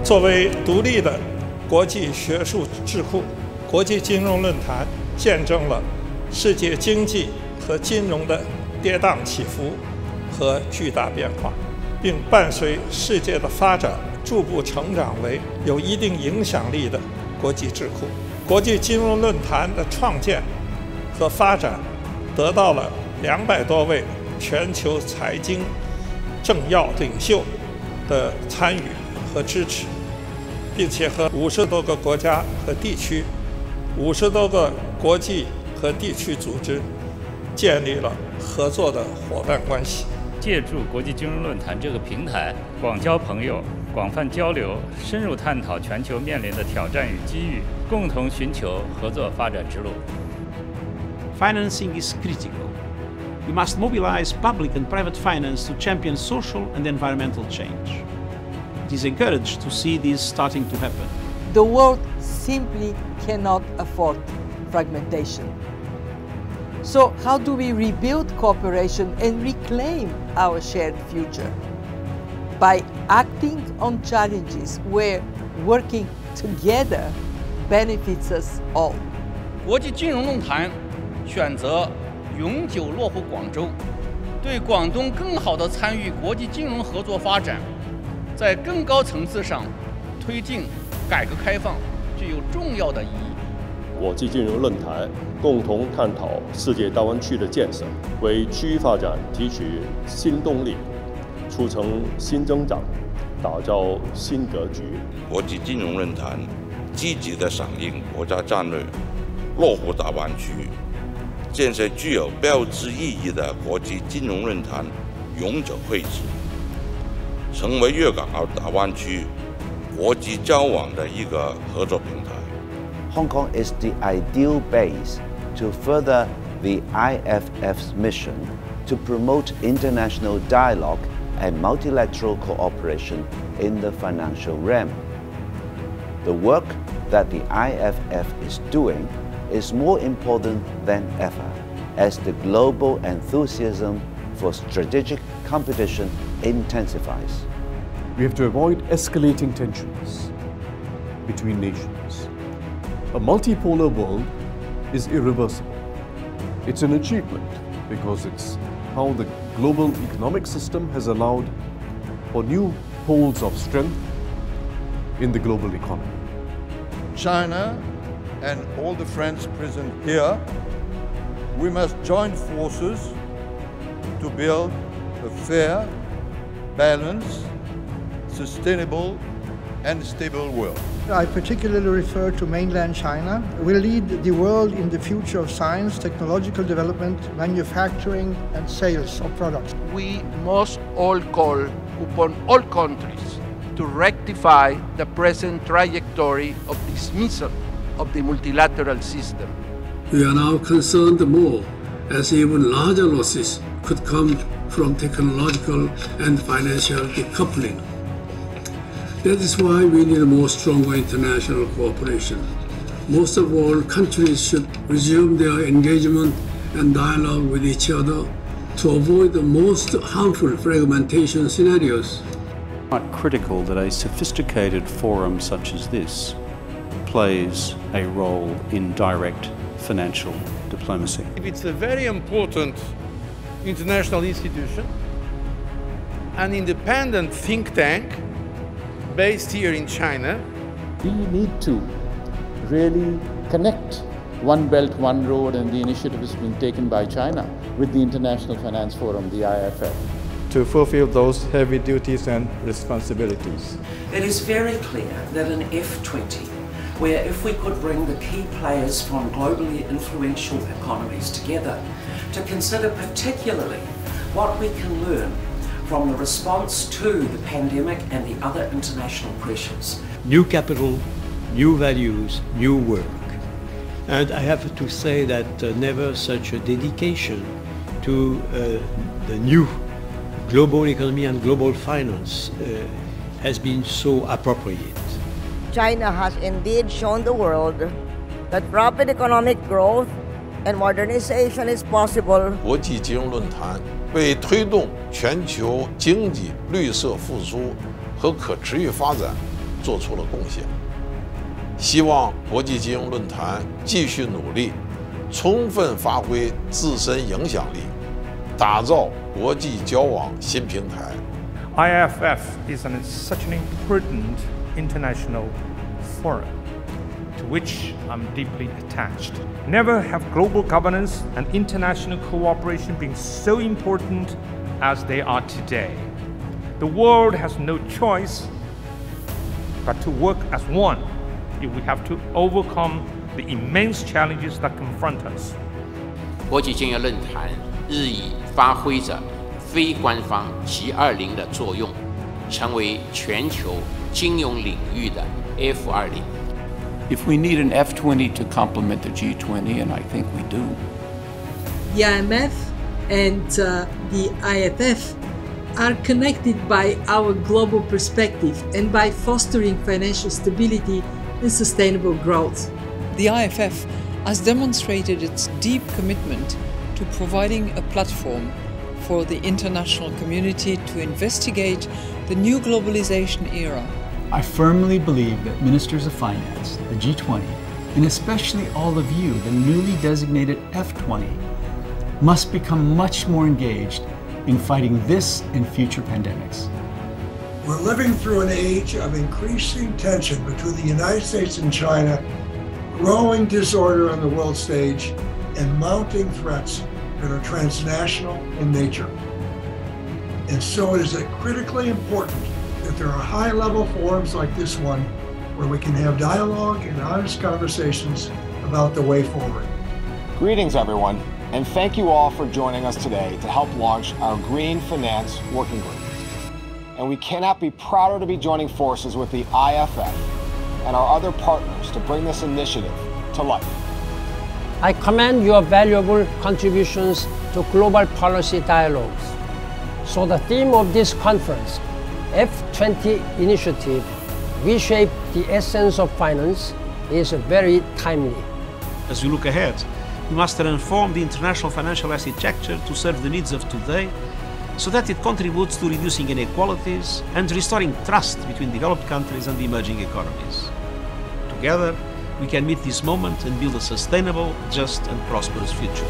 作为独立的国际学术智库，国际金融论坛见证了世界经济和金融的跌宕起伏和巨大变化，并伴随世界的发展逐步成长为有一定影响力的国际智库。国际金融论坛的创建和发展得到了200多位全球财经政要领袖的参与和支持，并且和50多个国家和地区、50多个国际和地区组织建立了合作的伙伴关系。借助国际金融论坛这个平台，广交朋友，广泛交流，深入探讨全球面临的挑战与机遇，共同寻求合作发展之路。Financing is critical. We must mobilize public and private finance to champion social and environmental change. It is encouraged to see this starting to happen. The world simply cannot afford fragmentation. So how do we rebuild cooperation and reclaim our shared future? By acting on challenges where working together benefits us all. 国际金融论坛选择永久落户广州，对广东更好地参与国际金融合作发展，在更高层次上推进改革开放，具有重要的意义。国际金融论坛共同探讨世界大湾区的建设，为区域发展提取新动力，促成新增长，打造新格局。国际金融论坛积极地响应国家战略，落户大湾区，建设具有标志意义的国际金融论坛永久会址，成为粤港澳大湾区国际交往的一个合作平台。Hong Kong is the ideal base to further the IFF's mission to promote international dialogue and multilateral cooperation in the financial realm. The work that the IFF is doing is more important than ever as the global enthusiasm for strategic competition intensifies. We have to avoid escalating tensions between nations. A multipolar world is irreversible. It's an achievement because it's how the global economic system has allowed for new poles of strength in the global economy. China and all the friends present here, we must join forces to build a fair, balanced, sustainable and stable world. I particularly refer to mainland China. Will lead the world in the future of science, technological development, manufacturing and sales of products. We must all call upon all countries to rectify the present trajectory of dismissal of the multilateral system. We are now concerned more as even larger losses could come from technological and financial decoupling. That is why we need a more stronger international cooperation. Most of all, countries should resume their engagement and dialogue with each other to avoid the most harmful fragmentation scenarios. It's quite critical that a sophisticated forum such as this plays a role in direct financial diplomacy. It's a very important international institution, an independent think tank based here in China. We need to really connect One Belt, One Road and the initiatives being taken by China with the International Finance Forum, the IFF. To fulfill those heavy duties and responsibilities. It is very clear that in F20, where if we could bring the key players from globally influential economies together to consider particularly what we can learn from the response to the pandemic and the other international pressures. New capital, new values, new work. And I have to say that never such a dedication to the new global economy and global finance has been so appropriate. China has indeed shown the world that rapid economic growth and modernization is possible. 国际金融论坛为推动全球经济绿色复苏和可持续发展做出了贡献。希望国际金融论坛继续努力，充分发挥自身影响力，打造国际交往新平台。IFF is such an important international forum to which I'm deeply attached. Never have global governance and international cooperation been so important as they are today. The world has no choice but to work as one if we have to overcome the immense challenges that confront us. 国际金融论坛日益发挥着非官方G20的作用，成为全球金融领域的 F20。If we need an F20 to complement the G20, and I think we do. The IMF and the IFF are connected by our global perspective and by fostering financial stability and sustainable growth. The IFF has demonstrated its deep commitment to providing a platform for the international community to investigate the new globalization era. I firmly believe that ministers of finance, the G20, and especially all of you, the newly designated F20, must become much more engaged in fighting this and future pandemics. We're living through an age of increasing tension between the United States and China, growing disorder on the world stage, and mounting threats that are transnational in nature. And so it is critically important that there are high-level forums like this one where we can have dialogue and honest conversations about the way forward. Greetings, everyone, and thank you all for joining us today to help launch our Green Finance Working Group. And we cannot be prouder to be joining forces with the IFF and our other partners to bring this initiative to life. I commend your valuable contributions to global policy dialogues. So the theme of this conference, F20 Initiative, Reshape the Essence of Finance, is very timely. As we look ahead, we must transform the international financial architecture to serve the needs of today, so that it contributes to reducing inequalities and restoring trust between developed countries and emerging economies. Together, we can meet this moment and build a sustainable, just and prosperous future.